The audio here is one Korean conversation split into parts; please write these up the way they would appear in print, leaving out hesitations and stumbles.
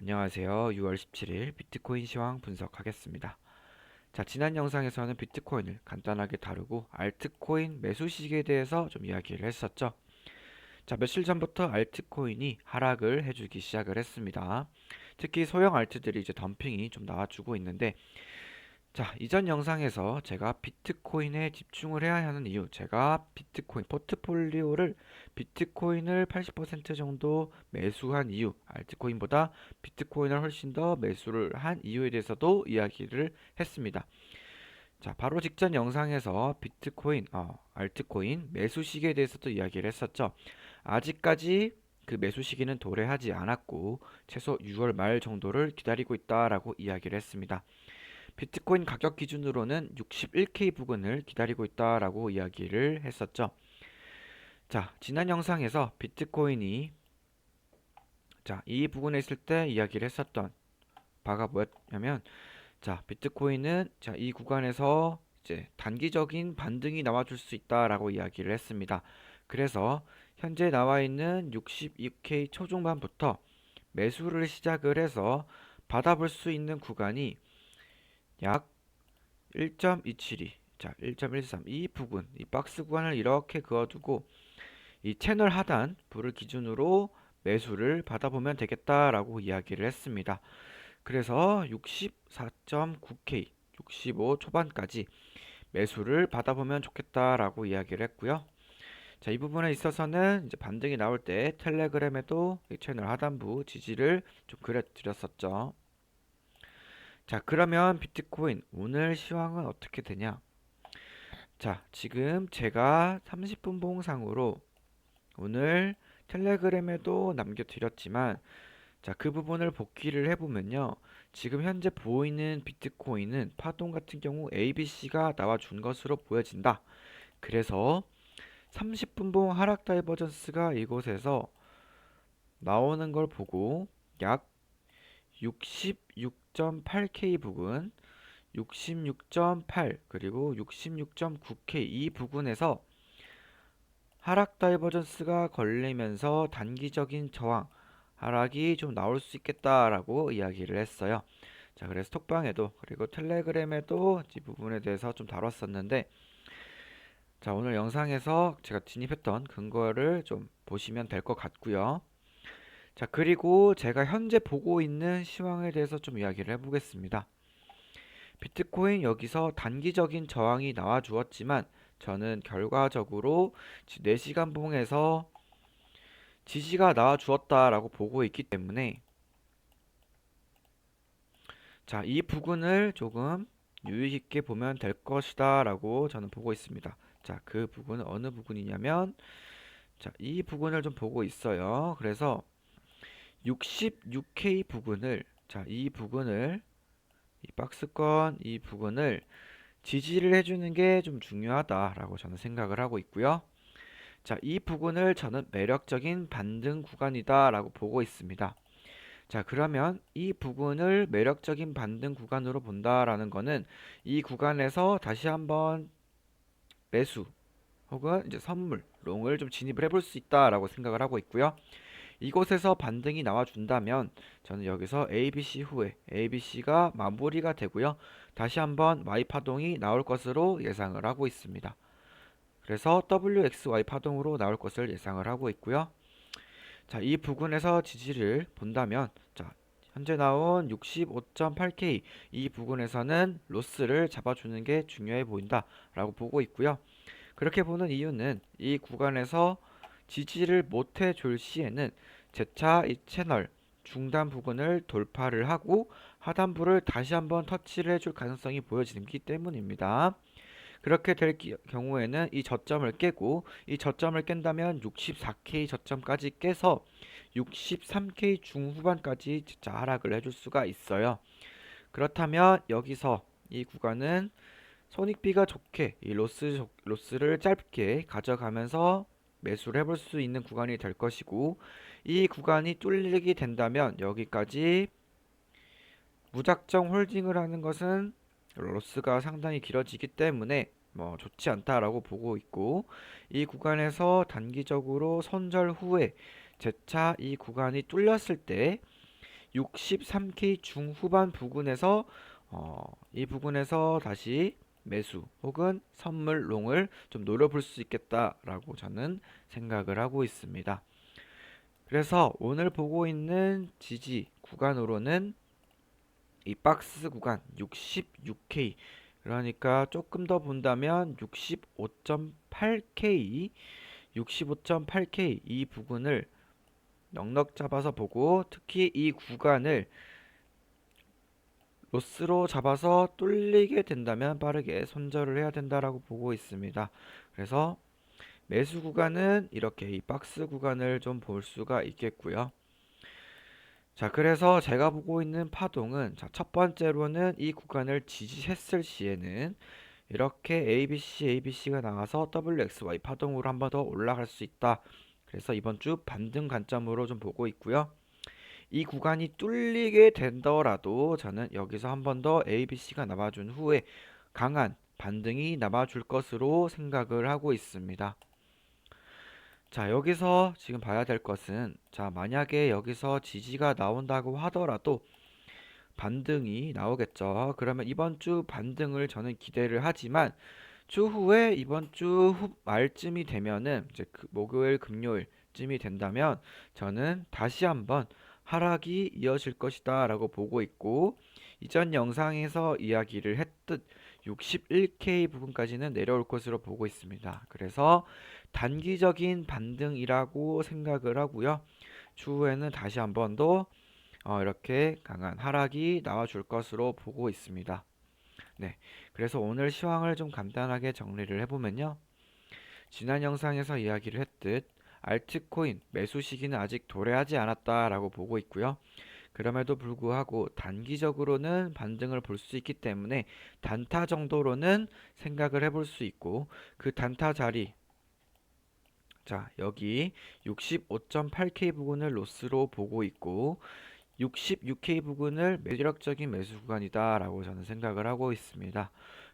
안녕하세요. 6월 17일 비트코인 시황 분석하겠습니다. 자, 지난 영상에서는 비트코인을 간단하게 다루고 알트코인 매수 시기에 대해서 좀 이야기를 했었죠. 자, 며칠 전부터 알트코인이 하락을 해주기 시작을 했습니다. 특히 소형 알트들이 이제 덤핑이 좀 나와주고 있는데, 자, 이전 영상에서 제가 비트코인에 집중을 해야 하는 이유, 제가 비트코인 포트폴리오를 비트코인을 80% 정도 매수한 이유, 알트코인보다 비트코인을 훨씬 더 매수를 한 이유에 대해서도 이야기를 했습니다. 자, 바로 직전 영상에서 비트코인, 알트코인 매수 시기에 대해서도 이야기를 했었죠. 아직까지 그 매수 시기는 도래하지 않았고 최소 6월 말 정도를 기다리고 있다라고 이야기를 했습니다. 비트코인 가격 기준으로는 61K 부근을 기다리고 있다라고 이야기를 했었죠. 자, 지난 영상에서 비트코인이 이 부근에 있을 때 이야기를 했었던 바가 뭐였냐면 비트코인은 이 구간에서 이제 단기적인 반등이 나와줄 수 있다라고 이야기를 했습니다. 그래서 현재 나와 있는 62K 초중반부터 매수를 시작을 해서 받아볼 수 있는 구간이 약 1.272, 1.13 이 부분, 이 박스 구간을 이렇게 그어두고 이 채널 하단 불을 기준으로 매수를 받아보면 되겠다라고 이야기를 했습니다. 그래서 64.9K, 65 초반까지 매수를 받아보면 좋겠다라고 이야기를 했고요. 자, 이 부분에 있어서는 이제 반등이 나올 때 텔레그램에도 이 채널 하단부 지지를 좀 그려드렸었죠. 자, 그러면 비트코인 오늘 시황은 어떻게 되냐? 자, 지금 제가 30분 봉상으로 오늘 텔레그램에도 남겨드렸지만, 그 부분을 복귀를 해보면요. 지금 현재 보이는 비트코인은 파동 같은 경우 ABC가 나와준 것으로 보여진다. 그래서 30분 봉 하락 다이버전스가 이곳에서 나오는 걸 보고 약 66.8K 부근, 66.8 그리고 66.9K 이 부근에서 하락 다이버전스가 걸리면서 단기적인 저항 하락이 좀 나올 수 있겠다라고 이야기를 했어요. 자, 그래서 톡방에도 그리고 텔레그램에도 이 부분에 대해서 좀 다뤘었는데, 자, 오늘 영상에서 제가 진입했던 근거를 좀 보시면 될 것 같고요. 자, 그리고 제가 현재 보고 있는 시황에 대해서 좀 이야기를 해보겠습니다. 비트코인 여기서 단기적인 저항이 나와 주었지만 저는 결과적으로 4시간 봉에서 지지가 나와 주었다라고 보고 있기 때문에 이 부분을 조금 유의 깊게 보면 될 것이다 라고 저는 보고 있습니다. 자, 그 부분은 어느 부분이냐면 이 부분을 좀 보고 있어요. 그래서 66K 부분을 이 부분을 이 박스권 이 부분을 지지를 해주는 게 좀 중요하다라고 저는 생각을 하고 있고요. 자, 이 부분을 저는 매력적인 반등 구간이다라고 보고 있습니다. 자, 그러면 이 부분을 매력적인 반등 구간으로 본다라는 거는 이 구간에서 다시 한번 매수 혹은 이제 선물, 롱을 좀 진입을 해볼 수 있다라고 생각을 하고 있고요. 이곳에서 반등이 나와준다면 저는 여기서 ABC 후에 ABC가 마무리가 되고요. 다시 한번 Y 파동이 나올 것으로 예상을 하고 있습니다. 그래서 WXY 파동으로 나올 것을 예상을 하고 있고요. 자, 이 부분에서 지지를 본다면 현재 나온 65.8K 이 부분에서는 로스를 잡아주는 게 중요해 보인다 라고 보고 있고요. 그렇게 보는 이유는 이 구간에서 지지를 못해 줄 시에는 재차 이 채널 중단 부분을 돌파를 하고 하단부를 다시 한번 터치를 해줄 가능성이 보여지기 때문입니다. 그렇게 될 경우에는 이 저점을 깨고 이 저점을 깬다면 64K 저점까지 깨서 63K 중후반까지 진짜 하락을 해줄 수가 있어요. 그렇다면 여기서 이 구간은 손익비가 좋게 이 로스를 짧게 가져가면서 매수를 해볼 수 있는 구간이 될 것이고, 이 구간이 뚫리게 된다면 여기까지 무작정 홀딩을 하는 것은 로스가 상당히 길어지기 때문에 뭐 좋지 않다라고 보고 있고, 이 구간에서 단기적으로 손절 후에 재차 이 구간이 뚫렸을 때 63K 중후반 부근에서 이 부근에서 다시 매수 혹은 선물 롱을 좀 노려볼 수 있겠다라고 저는 생각을 하고 있습니다. 그래서 오늘 보고 있는 지지 구간으로는 이 박스 구간 66K, 그러니까 조금 더 본다면 65.8K, 65.8K 이 부분을 넉넉 잡아서 보고, 특히 이 구간을 로스로 잡아서 뚫리게 된다면 빠르게 손절을 해야 된다라고 보고 있습니다. 그래서 매수 구간은 이렇게 이 박스 구간을 좀 볼 수가 있겠고요. 자, 그래서 제가 보고 있는 파동은, 자, 첫 번째로는 이 구간을 지지했을 시에는 이렇게 ABC가 나와서 WXY 파동으로 한 번 더 올라갈 수 있다. 그래서 이번 주 반등 관점으로 좀 보고 있고요. 이 구간이 뚫리게 된더라도 저는 여기서 한 번 더 ABC가 나와준 후에 강한 반등이 나와줄 것으로 생각을 하고 있습니다. 자, 여기서 지금 봐야 될 것은, 자, 만약에 여기서 지지가 나온다고 하더라도 반등이 나오겠죠. 그러면 이번 주 반등을 저는 기대를 하지만, 추후에 이번 주 말쯤이 되면은 이제 목요일 금요일쯤이 된다면 저는 다시 한번 하락이 이어질 것이다 라고 보고 있고, 이전 영상에서 이야기를 했듯 61K 부분까지는 내려올 것으로 보고 있습니다. 그래서 단기적인 반등이라고 생각을 하고요. 추후에는 다시 한번 더 이렇게 강한 하락이 나와줄 것으로 보고 있습니다. 네, 그래서 오늘 시황을 좀 간단하게 정리를 해보면요. 지난 영상에서 이야기를 했듯 알트코인 매수 시기는 아직 도래하지 않았다라고 보고 있고요. 그럼에도 불구하고 단기적으로는 반등을 볼 수 있기 때문에 단타 정도로는 생각을 해볼 수 있고, 그 단타 자리, 자, 여기 65.8K 부분을 로스로 보고 있고 66K 부근을 매력적인 매수 구간이다라고 저는 생각을 하고 있습니다.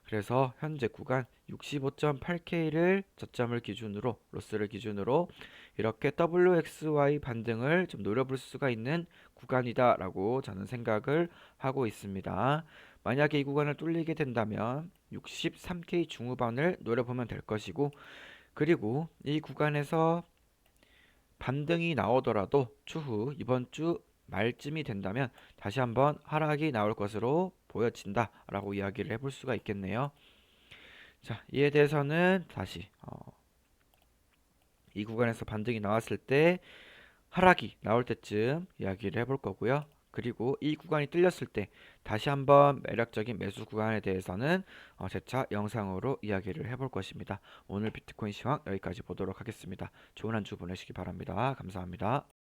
그래서 현재 구간 65.8K를 저점을 기준으로, 로스를 기준으로 이렇게 WXY 반등을 좀 노려볼 수가 있는 구간이다라고 저는 생각을 하고 있습니다. 만약에 이 구간을 뚫리게 된다면 63K 중후반을 노려보면 될 것이고, 그리고 이 구간에서 반등이 나오더라도 추후 이번 주 말쯤이 된다면 다시 한번 하락이 나올 것으로 보여진다라고 이야기를 해볼 수가 있겠네요. 자, 이에 대해서는 다시 이 구간에서 반등이 나왔을 때 하락이 나올 때쯤 이야기를 해볼 거고요. 그리고 이 구간이 뚫렸을 때 다시 한번 매력적인 매수 구간에 대해서는 재차 영상으로 이야기를 해볼 것입니다. 오늘 비트코인 시황 여기까지 보도록 하겠습니다. 좋은 한 주 보내시기 바랍니다. 감사합니다.